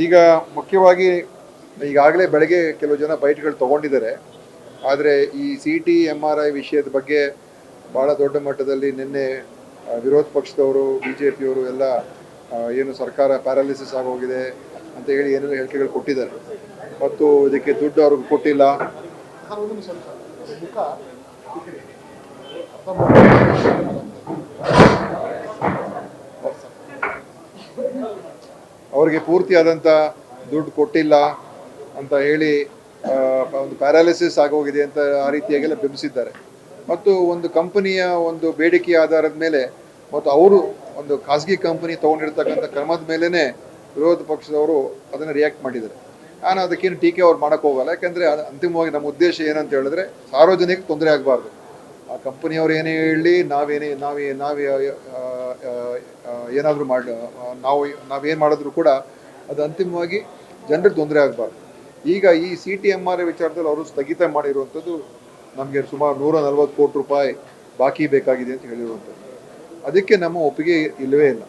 ಈಗ ಮುಖ್ಯವಾಗಿ ಈಗಾಗಲೇ ಬೆಳಗ್ಗೆ ಕೆಲವು ಜನ ಬೈಟ್ಗಳು ತೊಗೊಂಡಿದ್ದಾರೆ. ಆದರೆ ಈ CT MRI ವಿಷಯದ ಬಗ್ಗೆ ಭಾಳ ದೊಡ್ಡ ಮಟ್ಟದಲ್ಲಿ ನಿನ್ನೆ ವಿರೋಧ ಪಕ್ಷದವರು BJPಯವರು ಎಲ್ಲ ಏನು ಸರ್ಕಾರ ಪ್ಯಾರಾಲಿಸಿಸ್ ಆಗೋಗಿದೆ ಅಂತ ಹೇಳಿ ಏನೆಲ್ಲ ಹೇಳಿಕೆಗಳು ಕೊಟ್ಟಿದ್ದಾರೆ. ಮತ್ತು ಇದಕ್ಕೆ ದುಡ್ಡು ಅವ್ರಿಗೆ ಕೊಟ್ಟಿಲ್ಲ. ಅವರಿಗೆ ಪೂರ್ತಿಯಾದಂಥ ದುಡ್ಡು ಕೊಟ್ಟಿಲ್ಲ ಅಂತ ಹೇಳಿ ಒಂದು ಪ್ಯಾರಾಲಿಸಿಸ್ ಆಗೋಗಿದೆ ಅಂತ ಆ ರೀತಿಯಾಗೆಲ್ಲ ಬಿಂಬಿಸಿದ್ದಾರೆ. ಮತ್ತು ಒಂದು ಕಂಪನಿಯ ಒಂದು ಬೇಡಿಕೆ ಆಧಾರದ ಮೇಲೆ ಮತ್ತು ಅವರು ಒಂದು ಖಾಸಗಿ ಕಂಪನಿ ತೊಗೊಂಡಿರ್ತಕ್ಕಂಥ ಕ್ರಮದ ಮೇಲೇ ವಿರೋಧ ಪಕ್ಷದವರು ಅದನ್ನು ರಿಯಾಕ್ಟ್ ಮಾಡಿದ್ದಾರೆ. ನಾನು ಅದಕ್ಕೇನು ಟೀಕೆ ಅವ್ರು ಮಾಡೋಕ್ಕೆ ಹೋಗಲ್ಲ. ಯಾಕೆಂದರೆ ಅಂತಿಮವಾಗಿ ನಮ್ಮ ಉದ್ದೇಶ ಏನಂತ ಹೇಳಿದ್ರೆ ಸಾರ್ವಜನಿಕ ತೊಂದರೆ ಆಗಬಾರ್ದು. ಆ ಕಂಪನಿಯವ್ರು ಏನೇ ಹೇಳಲಿ ನಾವೇ ಏನಾದರೂ ಮಾಡಿ ನಾವೇನು ಮಾಡಿದ್ರು ಕೂಡ ಅದು ಅಂತಿಮವಾಗಿ ಜನರಿಗೆ ತೊಂದರೆ ಆಗಬಾರ್ದು. ಈಗ ಈ CT MRI ವಿಚಾರದಲ್ಲಿ ಅವರು ಸ್ಥಗಿತ ಮಾಡಿರುವಂಥದ್ದು ನಮಗೆ ಸುಮಾರು 140 ಕೋಟಿ ರೂಪಾಯಿ ಬಾಕಿ ಬೇಕಾಗಿದೆ ಅಂತ ಹೇಳಿರುವಂಥದ್ದು. ಅದಕ್ಕೆ ನಮ್ಮ ಒಪ್ಪಿಗೆ ಇಲ್ಲವೇ ಇಲ್ಲ.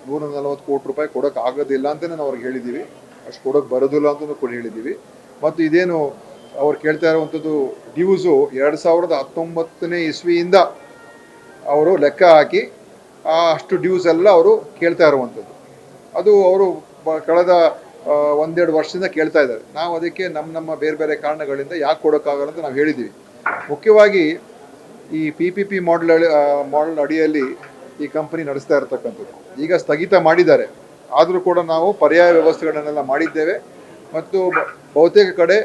140 ಕೋಟಿ ರೂಪಾಯಿ ಕೊಡೋಕೆ ಆಗೋದಿಲ್ಲ ಅಂತಲೇ ನಾವು ಅವ್ರಿಗೆ ಹೇಳಿದ್ದೀವಿ. ಅಷ್ಟು ಕೊಡೋಕೆ ಬರೋದಿಲ್ಲ ಅಂತಲೂ ಕೂಡ ಹೇಳಿದ್ದೀವಿ. ಮತ್ತು ಇದೇನು ಅವ್ರು ಕೇಳ್ತಾ ಇರುವಂಥದ್ದು ಡ್ಯೂಸು 2019ನೇ ಇಸ್ವಿಯಿಂದ ಅವರು ಲೆಕ್ಕ ಹಾಕಿ ಅಷ್ಟು ಡ್ಯೂಸ್ ಎಲ್ಲ ಅವರು ಕೇಳ್ತಾ ಇರುವಂಥದ್ದು. ಅದು ಅವರು ಕಳೆದ 1-2 ವರ್ಷದಿಂದ ಕೇಳ್ತಾ ಇದ್ದಾರೆ. ನಾವು ಅದಕ್ಕೆ ನಮ್ಮ ಬೇರೆ ಬೇರೆ ಕಾರಣಗಳಿಂದ ಯಾಕೆ ಕೊಡೋಕ್ಕಾಗಲ್ಲ ಅಂತ ನಾವು ಹೇಳಿದ್ದೀವಿ. ಮುಖ್ಯವಾಗಿ ಈ PPP ಮಾಡೆಲ್ ಅಡಿಯಲ್ಲಿ ಈ ಕಂಪನಿ ನಡೆಸ್ತಾ ಇರತಕ್ಕಂಥದ್ದು ಈಗ ಸ್ಥಗಿತ ಮಾಡಿದ್ದಾರೆ. ಆದರೂ ಕೂಡ ನಾವು ಪರ್ಯಾಯ ವ್ಯವಸ್ಥೆಗಳನ್ನೆಲ್ಲ ಮಾಡಿದ್ದೇವೆ ಮತ್ತು ಬಹುತೇಕ ಕಡೆ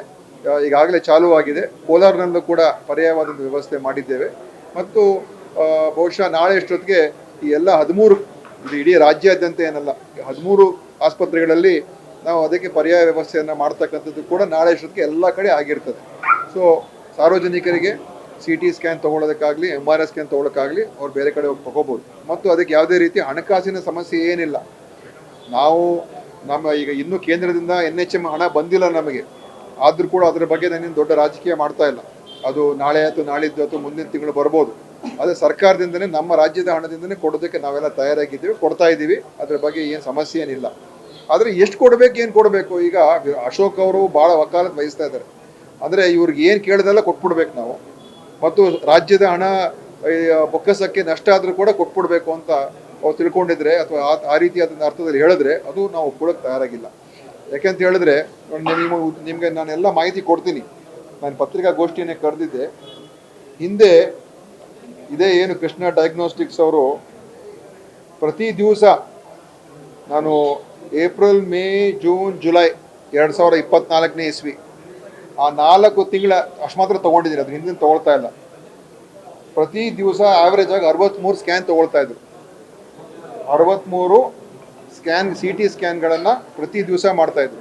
ಈಗಾಗಲೇ ಚಾಲುವಾಗಿದೆ. ಕೋಲಾರ್ನಲ್ಲೂ ಕೂಡ ಪರ್ಯಾಯವಾದ ವ್ಯವಸ್ಥೆ ಮಾಡಿದ್ದೇವೆ ಮತ್ತು ಬಹುಶಃ ನಾಳೆ ಅಷ್ಟೊತ್ತಿಗೆ ಈ ಎಲ್ಲ 13 ಇದು ಇಡೀ ರಾಜ್ಯಾದ್ಯಂತ ಏನಲ್ಲ 13 ಆಸ್ಪತ್ರೆಗಳಲ್ಲಿ ನಾವು ಅದಕ್ಕೆ ಪರ್ಯಾಯ ವ್ಯವಸ್ಥೆಯನ್ನು ಮಾಡ್ತಕ್ಕಂಥದ್ದು ಕೂಡ ನಾಳೆ ಅಷ್ಟೊತ್ತಿಗೆ ಎಲ್ಲ ಕಡೆ ಆಗಿರ್ತದೆ. ಸೊ ಸಾರ್ವಜನಿಕರಿಗೆ CT ಸ್ಕ್ಯಾನ್ ತೊಗೊಳೋದಕ್ಕಾಗಲಿ MRI ಸ್ಕ್ಯಾನ್ ತೊಗೊಳಕ್ಕಾಗಲಿ ಅವ್ರು ಬೇರೆ ಕಡೆ ಹೋಗಿ ತೊಗೋಬೋದು. ಮತ್ತು ಅದಕ್ಕೆ ಯಾವುದೇ ರೀತಿ ಹಣಕಾಸಿನ ಸಮಸ್ಯೆ ಏನಿಲ್ಲ. ನಾವು ಈಗ ಇನ್ನೂ ಕೇಂದ್ರದಿಂದ NHM ಹಣ ಬಂದಿಲ್ಲ ನಮಗೆ. ಆದರೂ ಕೂಡ ಅದರ ಬಗ್ಗೆ ನಾನೇನು ದೊಡ್ಡ ರಾಜಕೀಯ ಮಾಡ್ತಾ ಇಲ್ಲ. ಅದು ನಾಳೆ ಆಯಿತು ನಾಳಿದ್ದು ಅಥವಾ ಮುಂದಿನ ತಿಂಗಳು ಬರ್ಬೋದು. ಅದೇ ಸರ್ಕಾರದಿಂದನೇ ನಮ್ಮ ರಾಜ್ಯದ ಹಣದಿಂದನೇ ಕೊಡೋದಕ್ಕೆ ನಾವೆಲ್ಲ ತಯಾರಾಗಿದ್ದೀವಿ, ಕೊಡ್ತಾ ಇದ್ದೀವಿ. ಅದ್ರ ಬಗ್ಗೆ ಏನು ಸಮಸ್ಯೆ ಏನಿಲ್ಲ. ಆದರೆ ಎಷ್ಟು ಕೊಡಬೇಕು ಏನು ಕೊಡಬೇಕು ಈಗ ಅಶೋಕ್ ಅವರು ಭಾಳ ವಕಾಲತ್ ವಹಿಸ್ತಾ ಇದ್ದಾರೆ. ಅಂದರೆ ಇವ್ರಿಗೆ ಏನು ಕೇಳಿದೆಲ್ಲ ಕೊಟ್ಬಿಡ್ಬೇಕು ನಾವು. ಮತ್ತು ರಾಜ್ಯದ ಹಣ ಬೊಕ್ಕಸಕ್ಕೆ ನಷ್ಟ ಆದರೂ ಕೂಡ ಕೊಟ್ಬಿಡ್ಬೇಕು ಅಂತ ಅವ್ರು ತಿಳ್ಕೊಂಡಿದ್ರೆ ಅಥವಾ ಆ ರೀತಿಯಾದ ಅರ್ಥದಲ್ಲಿ ಹೇಳಿದ್ರೆ ಅದು ನಾವು ಒಪ್ಕೊಳ್ಳೋಕೆ ತಯಾರಾಗಿಲ್ಲ. ಯಾಕೆಂತ ಹೇಳಿದ್ರೆ ನಿಮಗೆ ನಾನೆಲ್ಲ ಮಾಹಿತಿ ಕೊಡ್ತೀನಿ. ನಾನು ಪತ್ರಿಕಾಗೋಷ್ಠಿಯನ್ನೇ ಕರೆದಿದ್ದೆ. ಹಿಂದೆ ಇದೇ ಏನು ಕೃಷ್ಣ ಡಯಾಗ್ನೋಸ್ಟಿಕ್ಸ್ ಅವರು ಪ್ರತಿ ದಿವಸ ನಾನು ಏಪ್ರಿಲ್, ಮೇ, ಜೂನ್, ಜುಲೈ 2024ನೇ ಇಸ್ವಿ ಆ 4 ತಿಂಗಳ ಅಷ್ಟು ಮಾತ್ರ ತೊಗೊಂಡಿದ್ದೀನಿ. ಅದ್ರ ಹಿಂದಿನ ತೊಗೊಳ್ತಾ ಇಲ್ಲ. ಪ್ರತಿ ದಿವಸ ಆವ್ರೇಜ್ ಆಗಿ 63 ಸ್ಕ್ಯಾನ್ ತೊಗೊಳ್ತಾ ಇದ್ರು. 63 ಸ್ಕ್ಯಾನ್ CT ಸ್ಕ್ಯಾನ್ಗಳನ್ನು ಪ್ರತಿ ದಿವಸ ಮಾಡ್ತಾಯಿದ್ರು.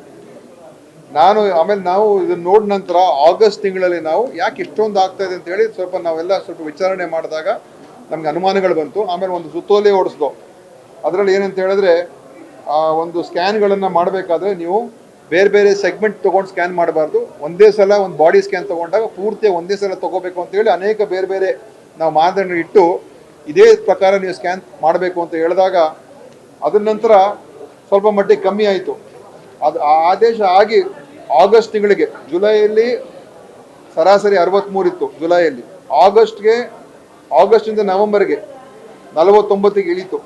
ಆಮೇಲೆ ನಾವು ಇದನ್ನು ನೋಡಿದ ನಂತರ ಆಗಸ್ಟ್ ತಿಂಗಳಲ್ಲಿ ನಾವು ಯಾಕೆ ಇಷ್ಟೊಂದು ಆಗ್ತಾಯಿದೆ ಅಂತ ಹೇಳಿ ನಾವೆಲ್ಲ ಸ್ವಲ್ಪ ವಿಚಾರಣೆ ಮಾಡಿದಾಗ ನಮ್ಗೆ ಅನುಮಾನಗಳು ಬಂತು. ಆಮೇಲೆ ಒಂದು ಸುತ್ತೋಲೆ ಓಡಿಸ್ದೋ. ಅದರಲ್ಲಿ ಏನಂತ ಹೇಳಿದ್ರೆ ಒಂದು ಸ್ಕ್ಯಾನ್ಗಳನ್ನು ಮಾಡಬೇಕಾದ್ರೆ ನೀವು ಬೇರೆ ಬೇರೆ ಸೆಗ್ಮೆಂಟ್ ತೊಗೊಂಡು ಸ್ಕ್ಯಾನ್ ಮಾಡಬಾರ್ದು. ಒಂದೇ ಸಲ ಒಂದು ಬಾಡಿ ಸ್ಕ್ಯಾನ್ ತೊಗೊಂಡಾಗ ಪೂರ್ತಿ ಒಂದೇ ಸಲ ತೊಗೋಬೇಕು ಅಂತೇಳಿ ಅನೇಕ ಬೇರೆ ಬೇರೆ ನಾವು ಮಾನದಂಡ ಇಟ್ಟು ಇದೇ ಪ್ರಕಾರ ನೀವು ಸ್ಕ್ಯಾನ್ ಮಾಡಬೇಕು ಅಂತ ಹೇಳಿದಾಗ ಅದರ ನಂತರ ಸ್ವಲ್ಪ ಮಟ್ಟಿಗೆ ಕಮ್ಮಿ ಆಯಿತು. ಅದು ಆ ಆದೇಶ ಆಗಿ ಆಗಸ್ಟ್ ತಿಂಗಳಿಗೆ, ಜುಲೈಯಲ್ಲಿ ಸರಾಸರಿ 63 ಇತ್ತು ಜುಲೈಯಲ್ಲಿ. ಆಗಸ್ಟಿಂದ ನವೆಂಬರ್ಗೆ 49ಗೆ ಇಳೀತು.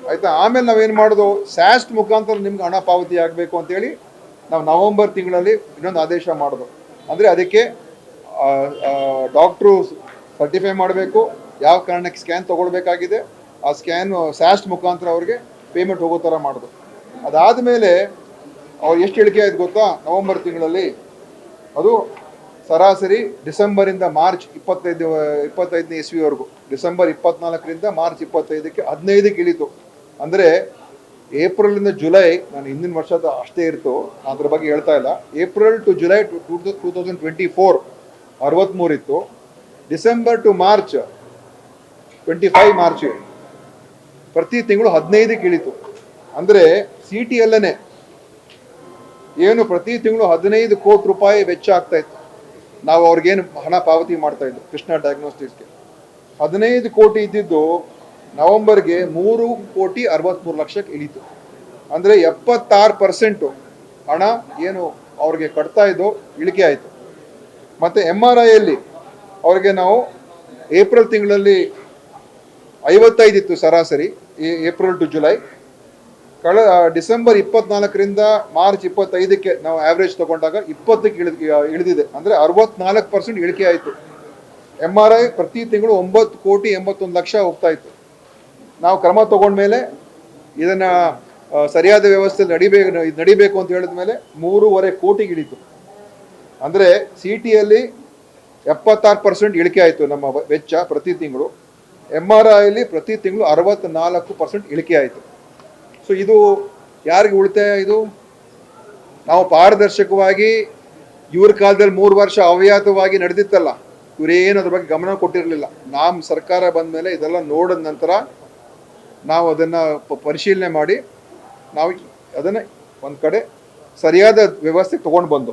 ಆಯಿತಾ. ಆಮೇಲೆ ನಾವೇನು ಮಾಡೋದು, ಸ್ಯಾಸ್ಟ್ ಮುಖಾಂತರ ನಿಮ್ಗೆ ಹಣ ಪಾವತಿ ಆಗಬೇಕು ಅಂತೇಳಿ ನಾವು ನವೆಂಬರ್ ತಿಂಗಳಲ್ಲಿ ಇನ್ನೊಂದು ಆದೇಶ ಮಾಡೋದು. ಅಂದರೆ ಅದಕ್ಕೆ ಡಾಕ್ಟ್ರು ಸರ್ಟಿಫೈ ಮಾಡಬೇಕು ಯಾವ ಕಾರಣಕ್ಕೆ ಸ್ಕ್ಯಾನ್ ತೊಗೊಳ್ಬೇಕಾಗಿದೆ. ಆ ಸ್ಕ್ಯಾನ್ ಸ್ಯಾಸ್ಟ್ ಮುಖಾಂತರ ಅವ್ರಿಗೆ ಪೇಮೆಂಟ್ ಹೋಗೋ ಥರ ಮಾಡೋದು. ಅದಾದಮೇಲೆ ಅವ್ರು ಎಷ್ಟು ಇಳಿಕೆ ಆಯ್ತು ಗೊತ್ತಾ, ನವೆಂಬರ್ ತಿಂಗಳಲ್ಲಿ ಅದು ಸರಾಸರಿ ಡಿಸೆಂಬರಿಂದ ಮಾರ್ಚ್ 25ನೇ ಇಸ್ವಿವರೆಗೂ, ಡಿಸೆಂಬರ್ 24ರಿಂದ ಮಾರ್ಚ್ 25ಕ್ಕೆ 15ಕ್ಕೆ ಇಳೀತು. ಅಂದರೆ ಏಪ್ರಿಲಿಂದ ಜುಲೈ, ನಾನು ಹಿಂದಿನ ವರ್ಷದ ಅಷ್ಟೇ ಇರ್ತು, ಅದ್ರ ಬಗ್ಗೆ ಹೇಳ್ತಾ ಇಲ್ಲ. ಏಪ್ರಿಲ್ ಟು ಜುಲೈ 2024 63 ಇತ್ತು. ಡಿಸೆಂಬರ್ ಟು ಮಾರ್ಚ್ 25 ಮಾರ್ಚ್ ಪ್ರತಿ ತಿಂಗಳು 15ಕ್ಕೆ ಇಳೀತು. ಅಂದರೆ CTಯಲ್ಲೇ ಏನು ಪ್ರತಿ ತಿಂಗಳು 15 ಕೋಟಿ ರೂಪಾಯಿ ವೆಚ್ಚ ಆಗ್ತಾ ಇತ್ತು. ನಾವು ಅವ್ರಿಗೇನು ಹಣ ಪಾವತಿ ಮಾಡ್ತಾ ಇದ್ದು ಕೃಷ್ಣ ಡಯಾಗ್ನೋಸ್ಟಿಕ್ಸ್ಗೆ 15 ಕೋಟಿ ಇದ್ದಿದ್ದು ನವೆಂಬರ್ಗೆ 3,63,00,000ಕ್ಕೆ ಇಳೀತು. ಅಂದರೆ 76% ಹಣ ಏನು ಅವ್ರಿಗೆ ಕಟ್ತಾ ಇದ್ದೋ ಇಳಿಕೆ ಆಯಿತು. ಮತ್ತು MRIಯಲ್ಲಿ ಅವ್ರಿಗೆ ನಾವು ಏಪ್ರಿಲ್ ತಿಂಗಳಲ್ಲಿ 55 ಇತ್ತು ಸರಾಸರಿ, ಏಪ್ರಿಲ್ ಟು ಜುಲೈ. ಡಿಸೆಂಬರ್ 24ರಿಂದ ಮಾರ್ಚ್ 25ಕ್ಕೆ ನಾವು ಆವ್ರೇಜ್ ತಗೊಂಡಾಗ 20ಕ್ಕೆ ಇಳಿದಿದೆ. ಅಂದರೆ 64% ಇಳಿಕೆ ಆಯಿತು. MRI ಪ್ರತಿ ತಿಂಗಳು 9,81,00,000 ಹೋಗ್ತಾ ಇತ್ತು. ನಾವು ಕ್ರಮ ತಗೊಂಡ್ಮೇಲೆ ಇದನ್ನು ಸರಿಯಾದ ವ್ಯವಸ್ಥೆಯಲ್ಲಿ ನಡಿಬೇಕು ಅಂತ ಹೇಳಿದ ಮೇಲೆ 3.5 ಕೋಟಿಗೆ ಇಳಿತು. ಅಂದರೆ CTಯಲ್ಲಿ 76% ಇಳಿಕೆ ಆಯಿತು ನಮ್ಮ ವೆಚ್ಚ ಪ್ರತಿ ತಿಂಗಳು. MRIಯಲ್ಲಿ ಪ್ರತಿ ತಿಂಗಳು 64% ಇಳಿಕೆ ಆಯಿತು. ಸೊ ಇದು ಯಾರಿಗೆ ಉಳಿತಾಯ? ಇದು ನಾವು ಪಾರದರ್ಶಕವಾಗಿ ಇವ್ರ ಕಾಲದಲ್ಲಿ 3 ವರ್ಷ ಅವ್ಯಾತವಾಗಿ ನಡೆದಿತ್ತಲ್ಲ, ಇವರೇನು ಅದ್ರ ಬಗ್ಗೆ ಗಮನ ಕೊಟ್ಟಿರಲಿಲ್ಲ. ನಮ್ಮ ಸರ್ಕಾರ ಬಂದ ಮೇಲೆ ಇದೆಲ್ಲ ನೋಡಿದ ನಂತರ ನಾವು ಅದನ್ನು ಪರಿಶೀಲನೆ ಮಾಡಿ ನಾವು ಅದನ್ನು ಒಂದು ಕಡೆ ಸರಿಯಾದ ವ್ಯವಸ್ಥೆ ತೊಗೊಂಡು ಬಂದು